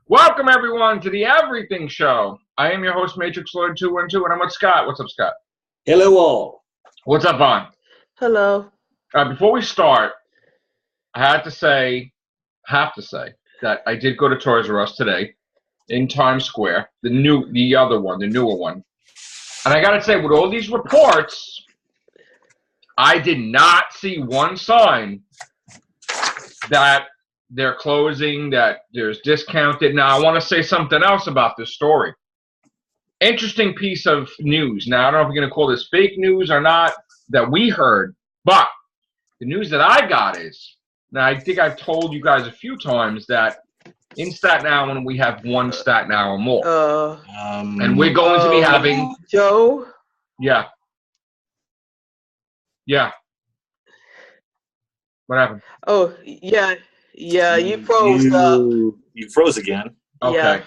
Welcome, everyone, to the Everything Show. I am your host, Matrix Lord 212, and I'm with Scott. What's up, Scott? Hello, all. What's up, Vaughn? Hello. Before we start, I have to say that I did go to Toys R Us today in Times Square, the newer one. And I got to say, with all these reports, I did not see one sign that they're closing, that there's discounted. Now, I want to say something else about this story. Interesting piece of news. Now, I don't know if you're going to call this fake news or not that we heard, but the news that I got is, now I think I've told you guys a few times that in Staten Island, we have one Staten Island mall. And we're going to be having... Joe? Yeah. What happened? Oh, yeah. Yeah, you froze up. You froze again. Okay. Yeah.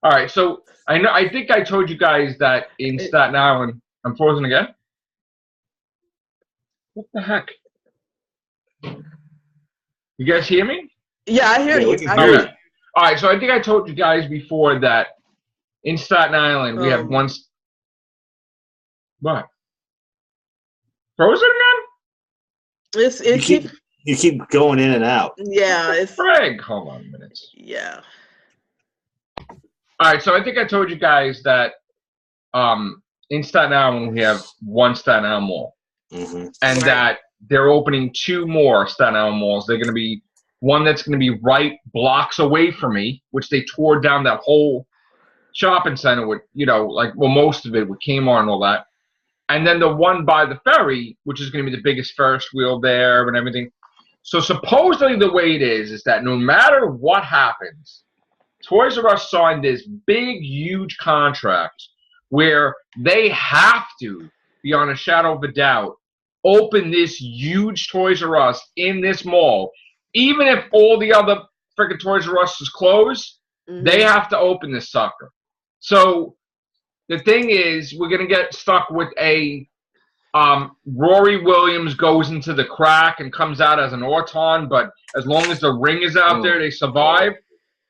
All right. So I think I told you guys that in Staten Island, I'm frozen again. What the heck? You guys hear me? Yeah, I hear you. I All hear right. All right. So I think I told you guys before that in Staten Island we have one. What? Frozen again? You keep going in and out. Yeah, it's Greg, hold on a minute. Yeah. All right, so I think I told you guys that in Staten Island we have one Staten Island mall, and that they're opening two more Staten Island malls. They're going to be one that's going to be right blocks away from me, which they tore down that whole shopping center with, most of it with Kmart and all that, and then the one by the ferry, which is going to be the biggest Ferris wheel there and everything. So supposedly the way it is that no matter what happens, Toys R Us signed this big, huge contract where they have to, beyond a shadow of a doubt, open this huge Toys R Us in this mall. Even if all the other freaking Toys R Us is closed, they have to open this sucker. So the thing is, we're going to get stuck with a Rory Williams goes into the crack and comes out as an Orton, but as long as the ring is out there, they survive.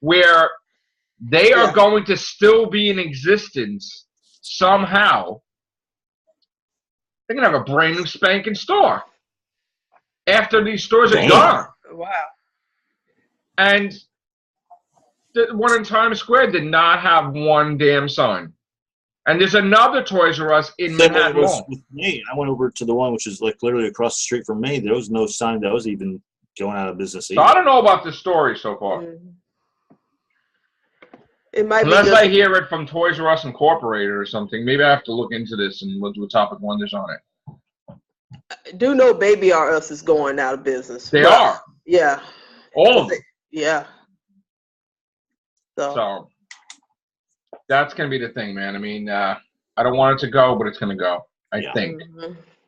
Where they are going to still be in existence somehow. They're going to have a brand new spanking store after these stores are gone. Wow. And the one in Times Square did not have one damn sign. And there's another Toys R Us in Manhattan Mall. With me, I went over to the one which is like literally across the street from me. There was no sign that was even going out of business either. So I don't know about this story so far. It might Unless be I hear it from Toys R Us Incorporated or something. Maybe I have to look into this and we'll do a topic wonders on it. I do know Baby R Us is going out of business. They are. Yeah. All of them. Yeah. So that's going to be the thing, man. I mean, I don't want it to go, but it's going to go, I think.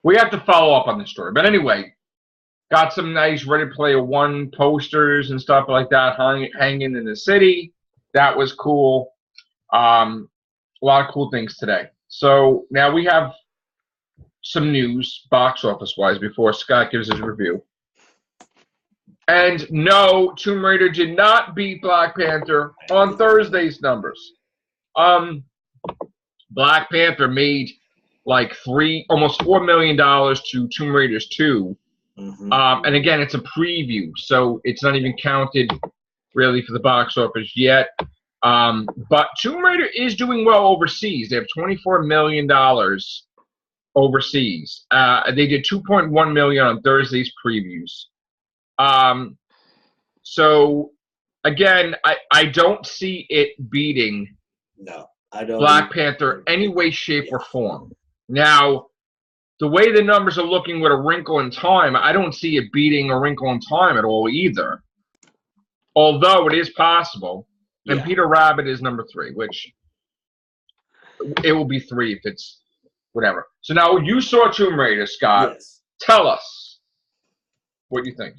We have to follow up on this story. But anyway, got some nice Ready Player One posters and stuff like that hanging in the city. That was cool. A lot of cool things today. So now we have some news, box office-wise, before Scott gives his review. And no, Tomb Raider did not beat Black Panther on Thursday's numbers. Black Panther made like almost $4 million to Tomb Raiders 2. And again, it's a preview, so it's not even counted really for the box office yet. But Tomb Raider is doing well overseas. They have $24 million overseas. They did $2.1 million on Thursday's previews. So again, I don't see it beating Black Panther any way, shape, or form. Now, the way the numbers are looking with A Wrinkle in Time, I don't see it beating A Wrinkle in Time at all either. Although it is possible. And Peter Rabbit is number 3, which it will be 3 if it's whatever. So now you saw Tomb Raider, Scott. Yes. Tell us what you think.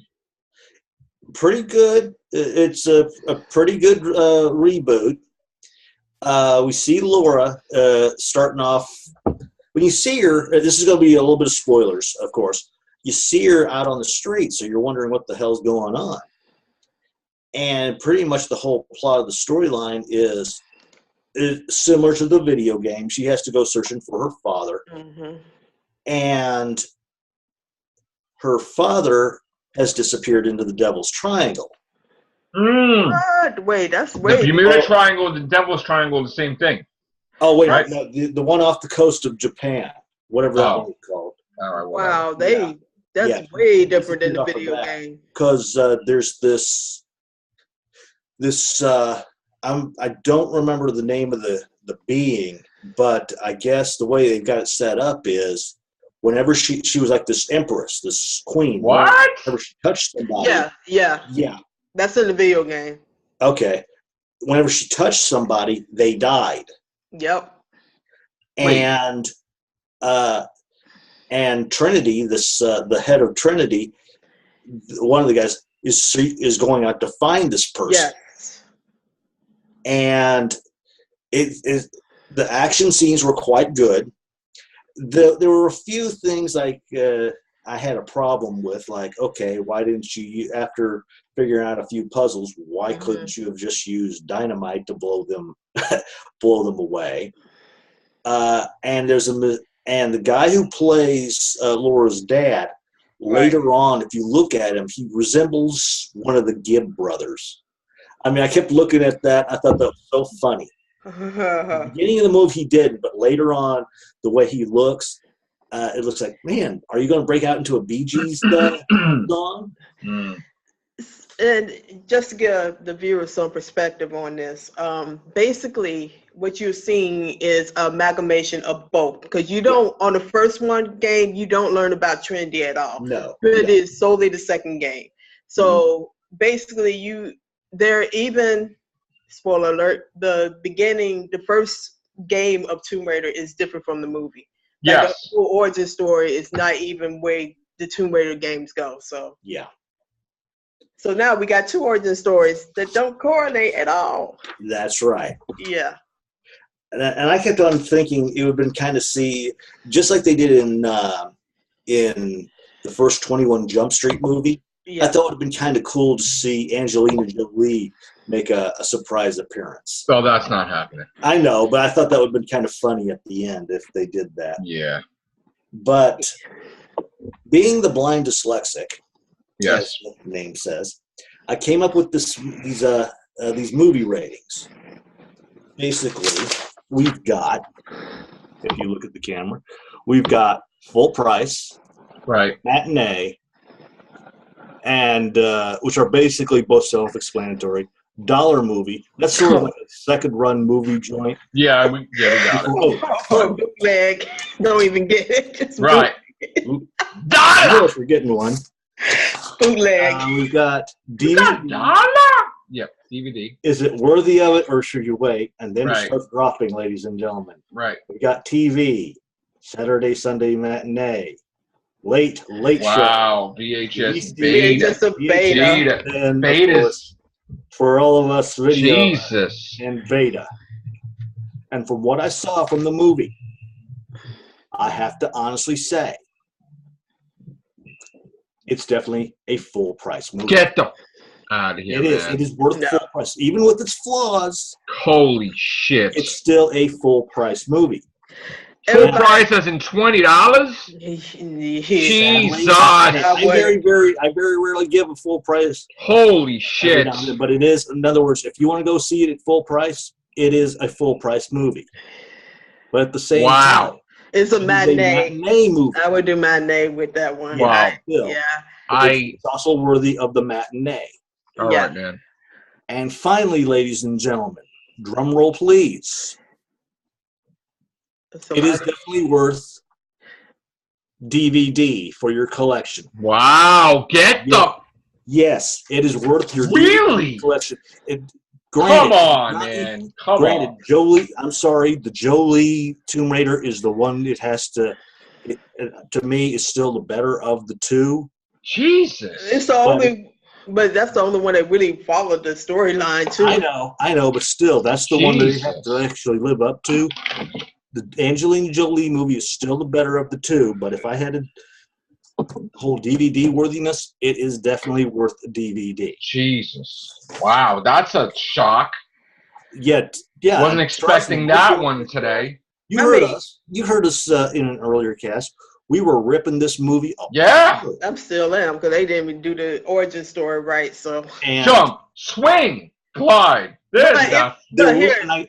Pretty good. It's a pretty good reboot. We see Laura starting off. When you see her, this is going to be a little bit of spoilers, of course. You see her out on the street, so you're wondering what the hell's going on. And pretty much the whole plot of the storyline is similar to the video game. She has to go searching for her father. Mm-hmm. And her father has disappeared into the Devil's Triangle. What? Wait, that's way. The Bermuda Triangle, the Devil's Triangle, the same thing. Oh, wait, right? no, the one off the coast of Japan, whatever that one is called. All right, wow, Yeah. that's way different than the video game. Because there's this I don't remember the name of the being, but I guess the way they've got it set up is whenever she was like this empress, this queen. What? Whenever she touched somebody. Yeah. That's in the video game. Okay. Whenever she touched somebody, they died. Yep. And Trinity, the head of Trinity, one of the guys is going out to find this person. Yes. And the action scenes were quite good. There were a few things like I had a problem with, like, okay, why didn't you, after figuring out a few puzzles, why couldn't you have just used dynamite to blow them away? And the guy who plays Laura's dad, later on, if you look at him, he resembles one of the Gibb brothers. I mean, I kept looking at that. I thought that was so funny. At the beginning of the movie, he didn't, but later on, the way he looks, it looks like, man, are you going to break out into a Bee Gees song? And just to give the viewers some perspective on this, basically what you're seeing is an amalgamation of both. Because you don't, on the first game, you don't learn about Trinity at all. No. Trinity is solely the second game. So basically they're even, spoiler alert, the first game of Tomb Raider is different from the movie. Yes. Like the full origin story is not even where the Tomb Raider games go. So yeah. So now we got two origin stories that don't correlate at all. That's right. Yeah. And I kept on thinking it would have been kind of just like they did in the first 21 Jump Street movie. Yeah. I thought it would have been kind of cool to see Angelina Jolie make a surprise appearance. Well, that's not happening. I know, but I thought that would have been kind of funny at the end if they did that. Yeah. But being the blind dyslexic, yes, as the name says, I came up with these movie ratings. Basically, we've got, if you look at the camera, we've got full price, right, matinee, and which are basically both self-explanatory. Dollar movie, that's sort of like a second-run movie joint. Yeah, we got it. Bootleg. Don't even get it. Just right. I know we're getting one. Bootleg. We've got DVD. Yep, DVD. Is it worthy of it, or should you wait? And then right. It starts dropping, ladies and gentlemen. Right. We got TV, Saturday, Sunday matinee, late show. Wow, VHS beta. Beta. And Beta. For all of us, video Jesus. And beta. And from what I saw from the movie, I have to honestly say, it's definitely a full price movie. Get the out of here. It is. It is worth the full price. Even with its flaws. Holy shit. It's still a full price movie. Full price as in $20? Jesus. I very rarely give a full price. Holy shit. But it is, in other words, if you want to go see it at full price, it is a full price movie. But at the same time, it's a matinee. Movie. I would do matinee with that one. Wow. It's also worthy of the matinee. All right, man. And finally, ladies and gentlemen, drum roll please. It is definitely worth DVD for your collection. Wow. Yes, it is worth your DVD collection. Come on, man. Granted, Jolie, I'm sorry, the Jolie Tomb Raider is the one it has to me, is still the better of the two. Jesus. It's the only, but that's the only one that really followed the storyline, too. I know, but still, that's the one that you have to actually live up to. The Angelina Jolie movie is still the better of the two, but if I had to whole DVD worthiness, it is definitely worth a DVD. Jesus. Wow, that's a shock. Yet, yeah. Wasn't expecting that one today. You heard us in an earlier cast. We were ripping this movie up. Yeah. I'm still am because they didn't even do the origin story right. So jump, swing, glide. And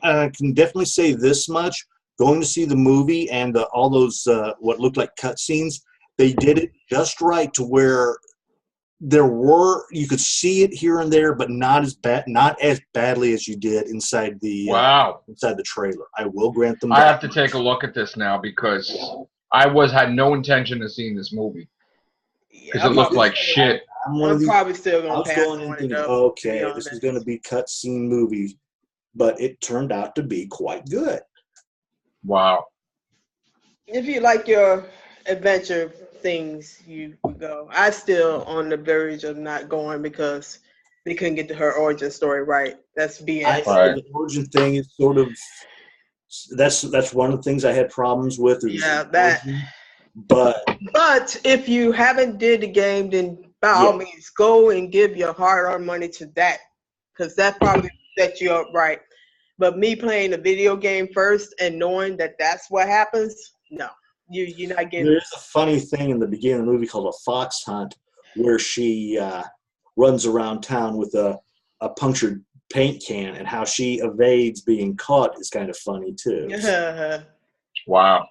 I can definitely say this much: going to see the movie and all those what looked like cutscenes, they did it just right to where you could see it here and there, but not as badly as you did inside the inside the trailer. I will grant them that. I have to take a look at this now because I had no intention of seeing this movie because it looked like shit. I'm probably still gonna pass on it. Thinking, okay, this is gonna be cutscene movie, but it turned out to be quite good. Wow. If you like your adventure things, you go. I still on the verge of not going because they couldn't get her origin story right. That's BS. The origin thing is sort of that's one of the things I had problems with. But if you haven't did the game, then by all means go and give your hard-earned money to that, because that probably set you up right. But me playing the video game first and knowing that that's what happens, no, you're not getting. There's a funny thing in the beginning of the movie called a fox hunt, where she runs around town with a punctured paint can, and how she evades being caught is kind of funny too. Wow.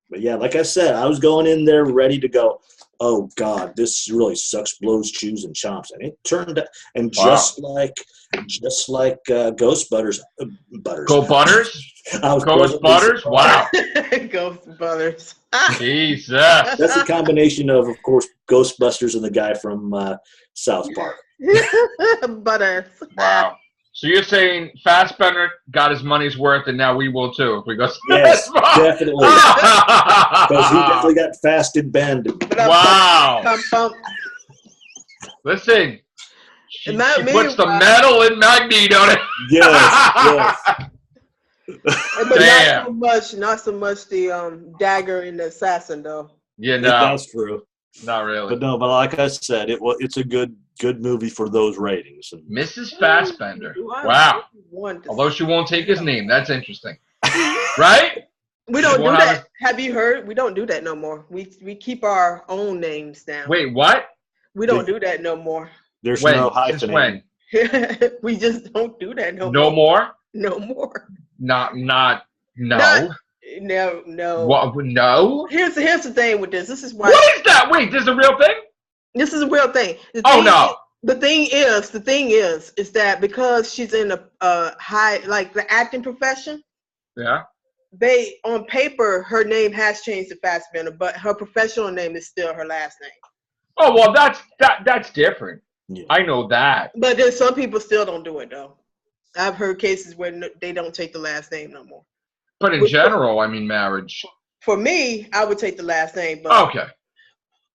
But yeah, like I said, I was going in there ready to go, oh God, this really sucks, blows, chews, and chomps. And it turned out, and just like Ghost Butters. Go Butters? Ghost Butters? Wow. Ghost Butters. Jesus. That's a combination of course, Ghostbusters and the guy from South Park. Butters. Wow. So you're saying Fassbender got his money's worth, and now we will too if we go. Yes, definitely. Because he definitely got fasted bend. Wow. Listen, she puts the metal in Magneto on it. Yes. But not so much the dagger in the assassin though. Yeah, no, that's true. Not really. But like I said, it's a good movie for those ratings. Mrs. Fassbender. Wow. Although she won't take his name, that's interesting. Right? We don't do that. Have you heard? We don't do that no more. We keep our own names now. Wait, what? We don't do that no more. There's no hyphen. When? We just don't do that no more. No more? No more. No. No. What? No? Here's the thing with this. This is why. What is that? Wait, this is a real thing? This is a real thing. No. The thing is that because she's in a high, like the acting profession. Yeah. They, on paper, her name has changed to Fassbender, but her professional name is still her last name. Oh, well, that's different. Yeah. I know that. But then some people still don't do it, though. I've heard cases where they don't take the last name no more. But in general, I mean, marriage. For me, I would take the last name. But, okay.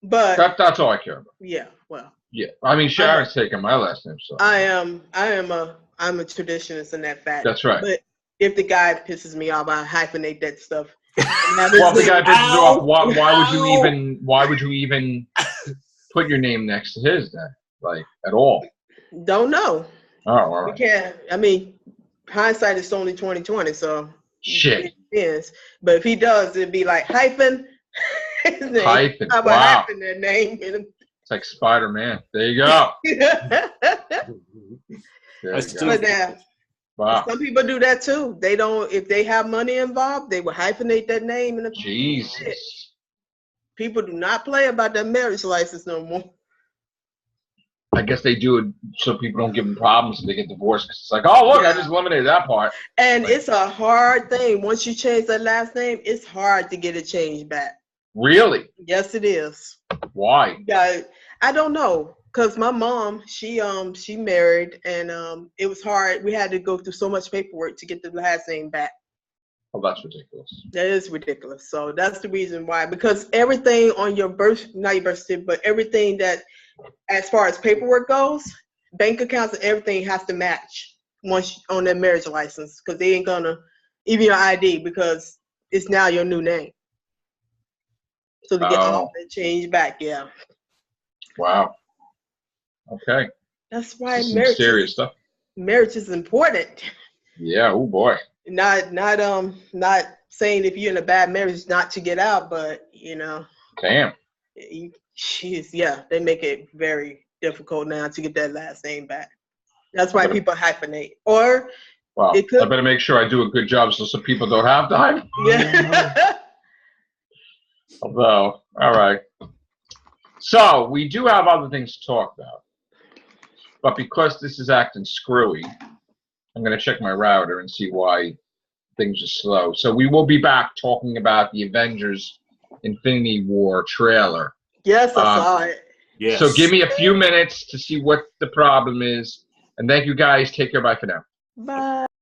But that's all I care about. Yeah, well. Yeah, I mean, Sharon's taking my last name, so. I'm a traditionalist in that fact. That's right. But if the guy pisses me off, I hyphenate that stuff. Well, if the guy pisses you off, why would you even put your name next to his then? Like, at all? Don't know. Oh, all right. We can't. I mean, hindsight is only 20/20, so. Shit. Yes, but if he does, it'd be like hyphen. His name. Hyphen. I'm wow. Hyphen their name. It's like Spider-Man. There you go. Wow. Some people do that too. They don't. If they have money involved, they will hyphenate that name. Jesus. People do not play about that marriage license no more. I guess they do it so people don't give them problems if they get divorced. Cause it's like, oh, look, I just eliminated that part. And it's a hard thing. Once you change that last name, it's hard to get it changed back. Really? Yes, it is. Why? Yeah, I don't know. Cause my mom, she married, and it was hard. We had to go through so much paperwork to get the last name back. Oh, that's ridiculous. That is ridiculous. So that's the reason why. Because everything on your not your birth certificate, but everything that, as far as paperwork goes, bank accounts and everything has to match once on their marriage license, because they ain't gonna, even your ID, because it's now your new name. So to get off and change back, yeah. Wow. Okay. That's why Some serious stuff. Marriage is important. Yeah. Oh boy. Not saying if you're in a bad marriage not to get out, but you know. Damn. They make it very difficult now to get that last name back. That's why people hyphenate. Or well, I better make sure I do a good job so some people don't have to hyphenate. Yeah. Although, all right. So we do have other things to talk about. But because this is acting screwy, I'm going to check my router and see why things are slow. So we will be back talking about the Avengers Infinity War trailer. Yes, I saw it. Yes. So give me a few minutes to see what the problem is. And thank you guys. Take care. Bye for now. Bye.